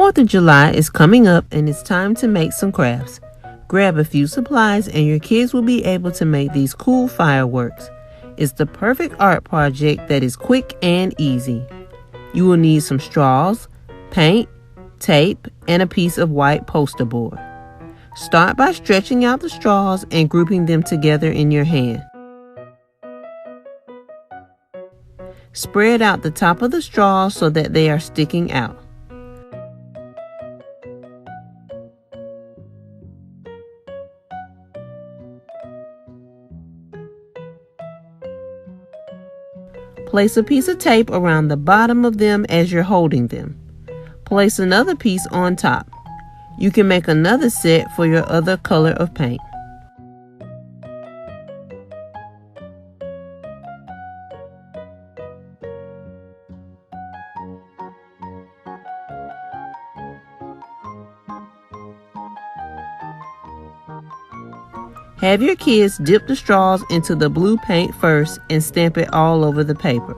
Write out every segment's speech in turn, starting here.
4th of July is coming up and it's time to make some crafts. Grab a few supplies and your kids will be able to make these cool fireworks. It's the perfect art project that is quick and easy. You will need some straws, paint, tape, and a piece of white poster board. Start by stretching out the straws and grouping them together in your hand. Spread out the top of the straws so that they are sticking out. Place a piece of tape around the bottom of them as you're holding them. Place another piece on top. You can make another set for your other color of paint. Have your kids dip the straws into the blue paint first and stamp it all over the paper.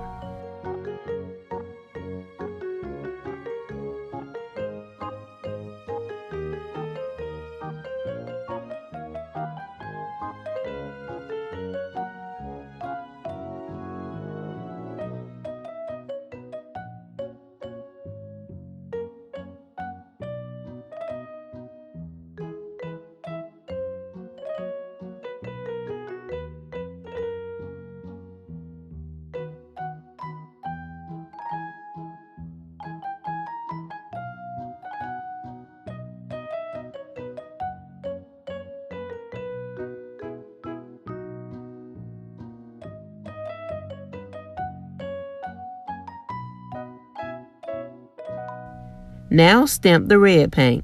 Now stamp the red paint.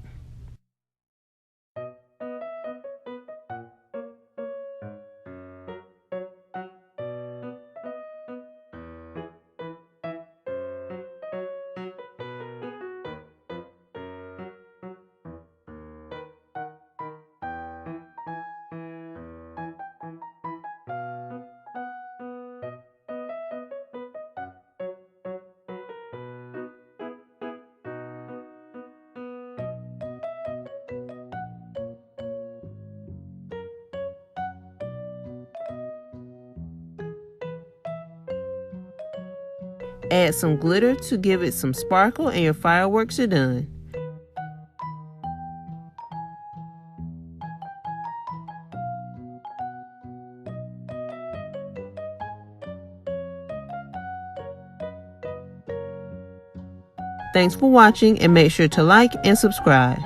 Add some glitter to give it some sparkle and your fireworks are done. Thanks for watching and make sure to like and subscribe.